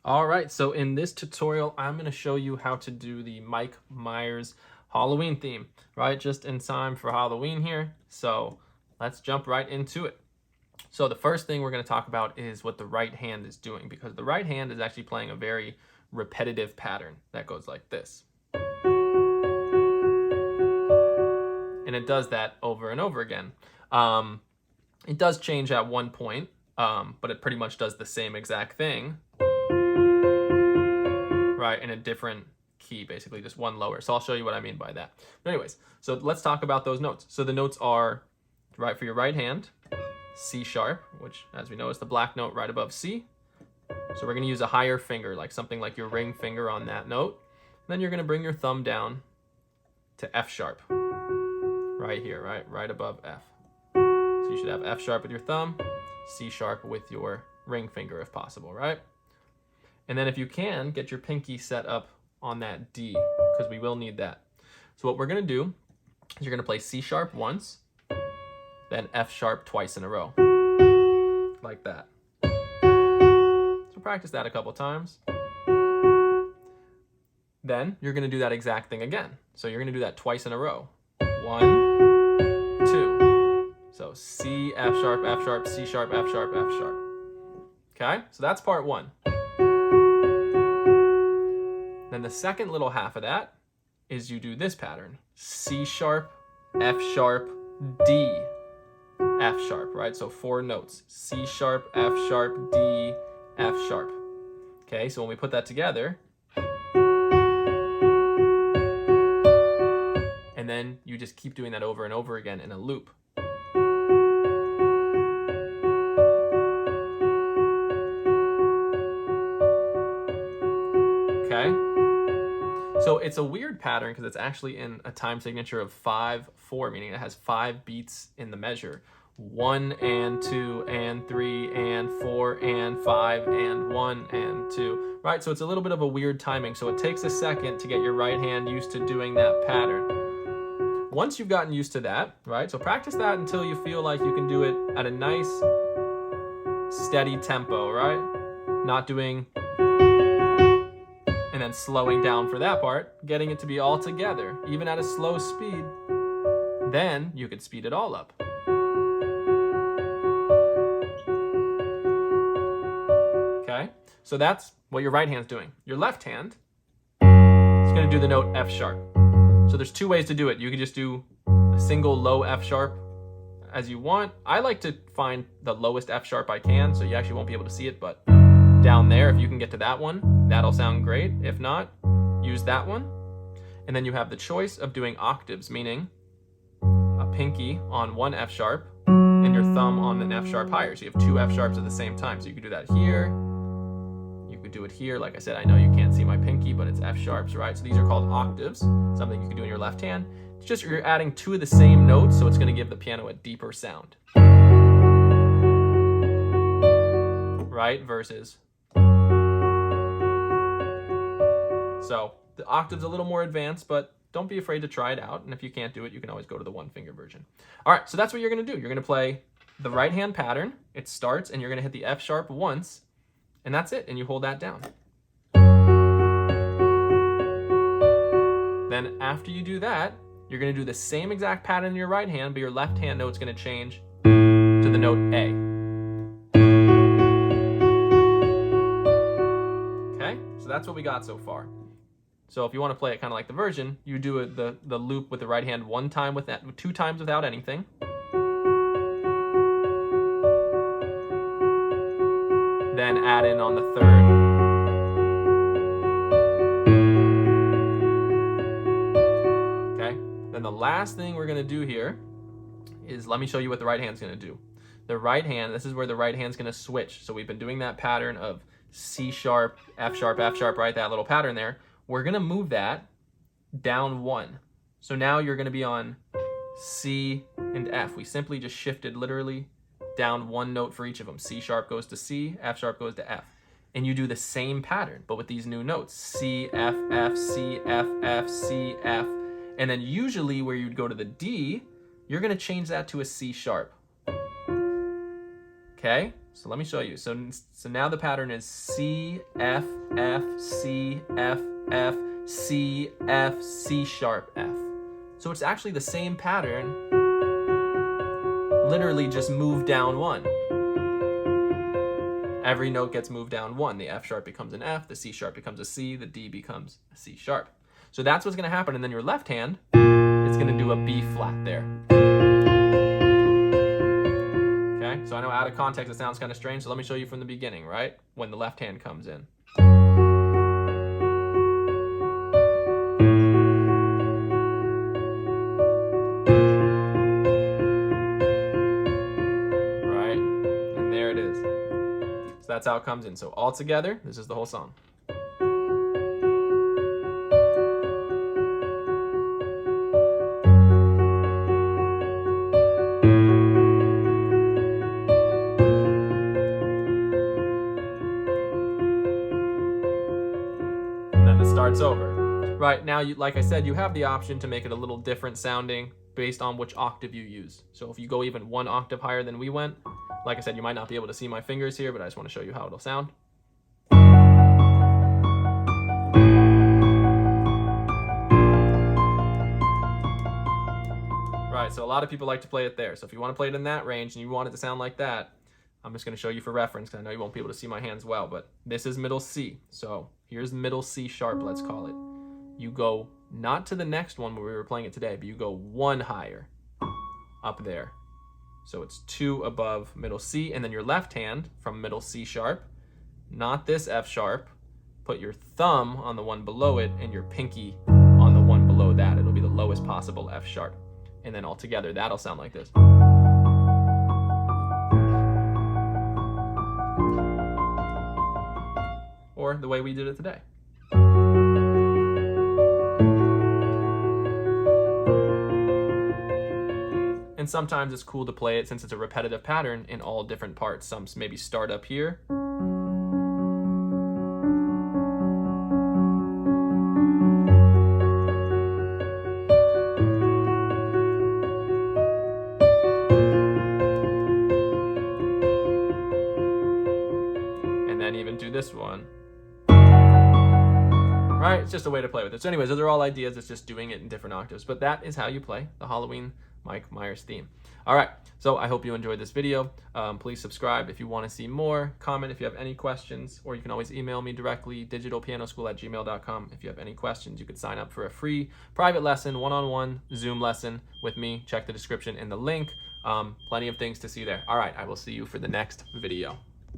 All right, so in this tutorial, I'm going to show you how to do the Mike Myers Halloween theme, right? Just in time for Halloween here. So let's jump right into it. So the first thing we're going to talk about is what the right hand is doing, because the right hand is actually playing a very repetitive pattern that goes like this. And it does that over and over again. It does change at one point, but it pretty much does the same exact thing, right, in a different key, basically just one lower. So I'll show you what I mean by that. But anyways, so let's talk about those notes. So the notes are, right, for your right hand, C sharp, which as we know is the black note right above C. So we're going to use a higher finger, like something like your ring finger on that note. Then you're going to bring your thumb down to F sharp, right here, right above F. So you should have F sharp with your thumb, C sharp with your ring finger if possible, right? And then if you can, get your pinky set up on that D, because we will need that. So what we're going to do is you're going to play C sharp once, then F sharp twice in a row, like that. So practice that a couple times. Then you're going to do that exact thing again. So you're going to do that twice in a row. 1, 2. So C, F sharp, C sharp, F sharp, F sharp. Okay, so that's part one. Then the second little half of that is you do this pattern. C sharp, F sharp, D, F sharp, right? So 4 notes. C sharp, F sharp, D, F sharp. Okay, so when we put that together, and then you just keep doing that over and over again in a loop. Okay? So it's a weird pattern because it's actually in a time signature of 5/4, meaning it has 5 beats in the measure. 1 and 2 and 3 and 4 and 5 and 1 and 2, right? So it's a little bit of a weird timing. So it takes a second to get your right hand used to doing that pattern. Once you've gotten used to that, right? So practice that until you feel like you can do it at a nice, steady tempo, right? Not doing and then slowing down for that part, getting it to be all together, even at a slow speed. Then you could speed it all up. Okay, so that's what your right hand's doing. Your left hand is going to do the note F sharp. So there's 2 ways to do it. You can just do a single low F sharp as you want. I like to find the lowest F sharp I can, so you actually won't be able to see it, but down there, if you can get to that one, that'll sound great. If not, use that one. And then you have the choice of doing octaves, meaning a pinky on one F sharp and your thumb on an F sharp higher. So you have 2 F sharps at the same time. So you could do that here. You could do it here. Like I said, I know you can't see my pinky, but it's F sharps, right? So these are called octaves, something you can do in your left hand. It's just you're adding 2 of the same notes, so it's going to give the piano a deeper sound. Right? Versus. So the octave's a little more advanced, but don't be afraid to try it out. And if you can't do it, you can always go to the 1-finger version. All right, so that's what you're going to do. You're going to play the right hand pattern. It starts, and you're going to hit the F sharp once, and that's it. And you hold that down. Then after you do that, you're going to do the same exact pattern in your right hand, but your left hand note's going to change to the note A. Okay, so that's what we got so far. So if you want to play it kind of like the version, you do the loop with the right hand 1 time with that, 2 times without anything. Then add in on the 3rd. Okay. Then the last thing we're going to do here is, let me show you what the right hand's going to do. The right hand, this is where the right hand's going to switch. So we've been doing that pattern of C sharp, F sharp, right? That little pattern there. We're going to move that down 1. So now you're going to be on C and F. We simply just shifted literally down 1 note for each of them. C sharp goes to C, F sharp goes to F. And you do the same pattern, but with these new notes. C, F, F, C, F, F, C, F. And then usually where you'd go to the D, you're going to change that to a C sharp. Okay? So let me show you. So now the pattern is C, F, F, C, F, F, C, F, C sharp, F. So it's actually the same pattern, literally just moved down one. Every note gets moved down one. The F sharp becomes an F, the C sharp becomes a C, the D becomes a C sharp. So that's what's going to happen. And then your left hand, it's going to do a B flat there. Okay, so I know out of context it sounds kind of strange, so let me show you from the beginning, right? When the left hand comes in. Right, and there it is. So that's how it comes in. So all together, this is the whole song. Starts over. Right, now, like I said, you have the option to make it a little different sounding based on which octave you use. So if you go even one octave higher than we went, like I said, you might not be able to see my fingers here, but I just want to show you how it'll sound. Right, so a lot of people like to play it there. So if you want to play it in that range and you want it to sound like that, I'm just going to show you for reference because I know you won't be able to see my hands well, but this is middle C. So here's middle C sharp, let's call it. You go not to the next one where we were playing it today, but you go one higher up there. So it's 2 above middle C, and then your left hand from middle C sharp, not this F sharp, put your thumb on the one below it and your pinky on the one below that. It'll be the lowest possible F sharp. And then all together, that'll sound like this. Or the way we did it today. And sometimes it's cool to play it, since it's a repetitive pattern, in all different parts. Some maybe start up here. And then even do this one. Right? It's just a way to play with it. So anyways, those are all ideas. It's just doing it in different octaves. But that is how you play the Halloween Mike Myers theme. All right, so I hope you enjoyed this video. Please subscribe if you want to see more. Comment if you have any questions, or you can always email me directly, digitalpianoschool@gmail.com. If you have any questions, you could sign up for a free private lesson, one-on-one Zoom lesson with me. Check the description in the link. Plenty of things to see there. All right, I will see you for the next video.